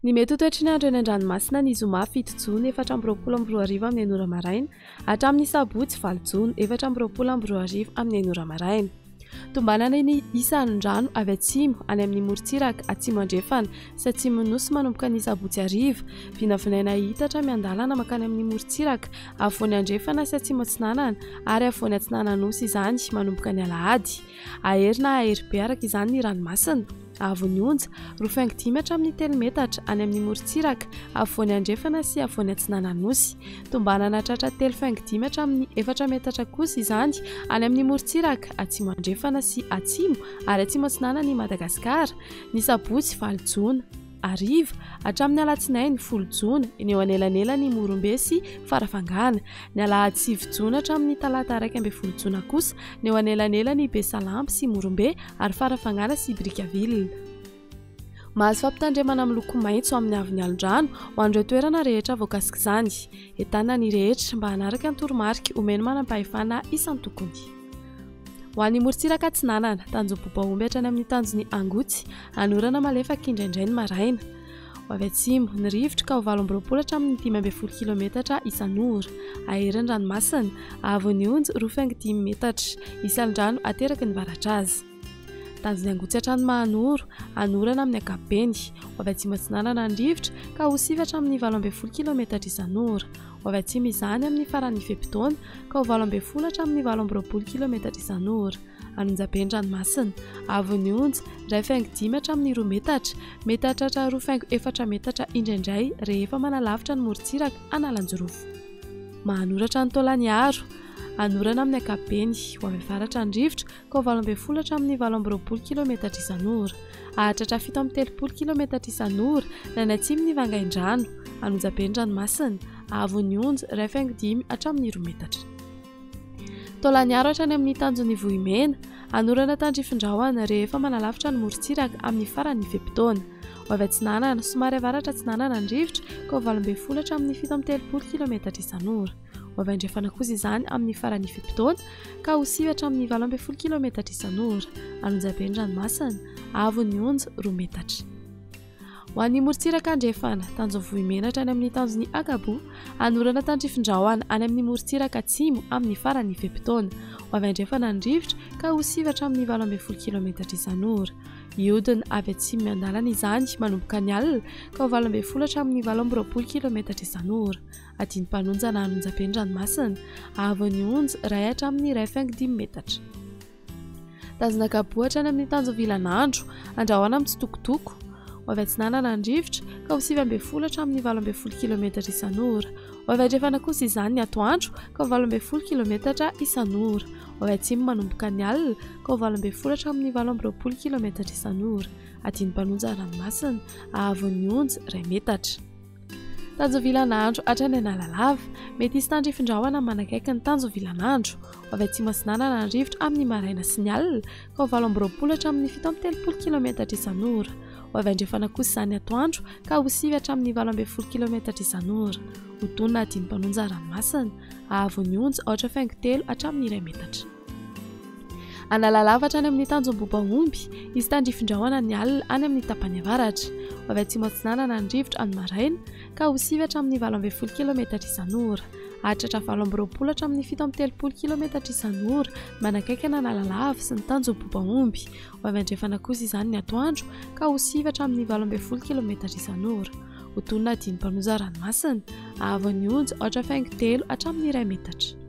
Ny mety ho toetry ny andro eny an-dranomasina ny zoma 7 jona 4:24 amin'ny 9 maraina hatramin'ny sabotsy 9 jona 4:24 amin'ny 9 maraina. Tombanana ny isan'ny rano avy atsimo any amin'ny morontsiraka atsimo andrefana sy atsimo nosy manomboka ny sabotsy ariva vinavinaina hitatra miandalana makany amin'ny morontsiraka afovoany andrefana sy atsimo atsinanana ary afovoany atsinanana nosy izany manomboka ny alahady. Aherina ahery be araka izany ny ranomasina. Avony onja 2.5 hatramin'ny 3 metatra any amin'ny morontsiraka afovoany andrefana sy afovoany atsinanana nosy. Tombanana tratra 3.5 hatramin'ny 4 metatra kosa izany any amin'ny morontsiraka atsimo andrefana sy atsimo ary atsimo atsinanana ny Madagasikara. Ny sabotsy 9 jona ariva hatramin'ny alatsinainy 10 jona ny eo anelanelany Morombe sy Farafangana. Ny alahady 9 jona hatramin'ny talata 1 jona kosa ny eo anelanelany Besalampy sy Morombe ary Farafangana sy Brickaville. Mahazo fampitandremana amin'ny loko maitso amin'ny avy ny alondrano ho an'ireo toerana rehetra voakasika izany. Entanina ny rehetra mba hanaraka ny toromarika omeny manam-pahefana isan'ny tokony. Ho an'ny morontsiraka atsinanana Tanjombobaomby hatrany amin'ny tanjon'ny Angotsy anorana malefaka indraindray ny maraina. Ho avy atsimo ny rivotra ka ho 20 hatramin'ny 15 kilometatra isan'ora. Aheriny ranomasina avony onja 2.5 metatra isan'andrano ateraky ny varatra azy. Tanjon'ny Angotsy hatrany Mahanoro anorana amin'ny ankapobeny. Ho avy atsimo atsinanana ny rivotra ka ho 7 hatramin'ny 12 kilometatra isan'ora. Ho avy atsimo izany amin'ny faran'ny Fepitona ka ho 12 hatramin'ny 20 kilometatra isan'ora. Anonjaben'ny ranomasina avony onja 2.5 hatramin'ny 2 metatra mety hahatratra 2.4 metatra indraindray rehefa manalavitra ny morontsiraka analanjorofo. Mahanoratra ny Taolagnaro anorana amin'ny ankapobeny. Ho avy avaratra ny rivotra ka ho 12 hatramin'ny 20 kilometatra isan'ora. Ahatratra 7.30 kilometatra isan'ora na ny atsimo ny Vangaindrano. Anonjaben'ny ranomasina avony onja 2.5 hatramin'ny 2 metatra. Taolagnaro hatrany amin'ny tanjon'ny Vohimena anorana tandrifindrahoana rehefa manalavitra ny morontsiraka amin'ny faran'ny Fepitona. Ho avy atsinanana somary avaratra atsinanana ny rivotra ka ho 12 hatramin'ny 7.30 kilometatra isan'ora. Ho avy andrefana kosa izany amin'ny faran'ny Fepitona ka ho 9 hatramin'ny 12 kilometatra isan'ora. Anonjaben'ny ranomasina avony onja 2 metatra. Ho an'ny morontsiraka andrefana Tanjomvohimena hatrany amin'ny tanjon'ny Akabo anorana tandrifindrahoana any amin'ny morontsiraka atsimo amin'ny faran'ny Fepitona. Ho avy andrefana ny rivotra ka ho 7 hatramin'ny 12 kilometatra isan'ora. Ihodina avy atsimo miandalana izany manomboka ny alina ka ho 12 hatramin'ny 20 kilometatra isan'ora. Adiny mpanonjana anonjaben'ny ranomasina avony onja 1 hatramin'ny 2.5 metatra. Tazona Kabo hatrany amin'ny Tanjovilanandro andrahoana amin'ny tsitokotoko. Ho avy atsinanana ny rivotra ka ho 9 hatramin'ny 12 kilometatra isan'ora. Ho avy andrefana kosa izany ny atoandro ka ho 12 kilometatra isan'ora. Ho avy atsimo manomboka ny alina ka ho 12 hatramin'ny 20 kilometatra isan'ora. Adiny mpanonjana ranomasina avony onja 2 metatra. Tanjovilanandro hatrany Analalava mety hisy tandrifindrahoana manakaiky ny Tanjovilanandro. Ho avy atsimo atsinanana ny rivotra amin'ny maraina sy ny alina ka ho 12 hatramin'ny 7.30 kilometatra isan'ora. Ho avy andrefana kosa izany atoandro ka ho 9 hatramin'ny 12 kilometatra isan'ora. Ho tonona adiny mpanonjana ranomasina avony onja 8.3 hatramin'ny 2 metatra. Analalava hatrany amin'ny Tanjombobaomby hisy tandrifindrahoana ny alina any amin'ny tapany avaratra. Ho avy atsimo atsinanana ny rivotra amin'ny maraina ka ho 9 hatramin'ny 12 kilometatra isan'ora. Ahatratra 20 hatramin'ny 7.30 kilometatra isan'ora manakaiky ny Analalava sy ny Tanjombobaomby. Ho avy andrefana kosa izany ny atoandro ka ho 9 hatramin'ny 12 kilometatra isan'ora. Ho tonona adiny mpanonjana ranomasina avony onja 8.3 hatramin'ny 2 metatra.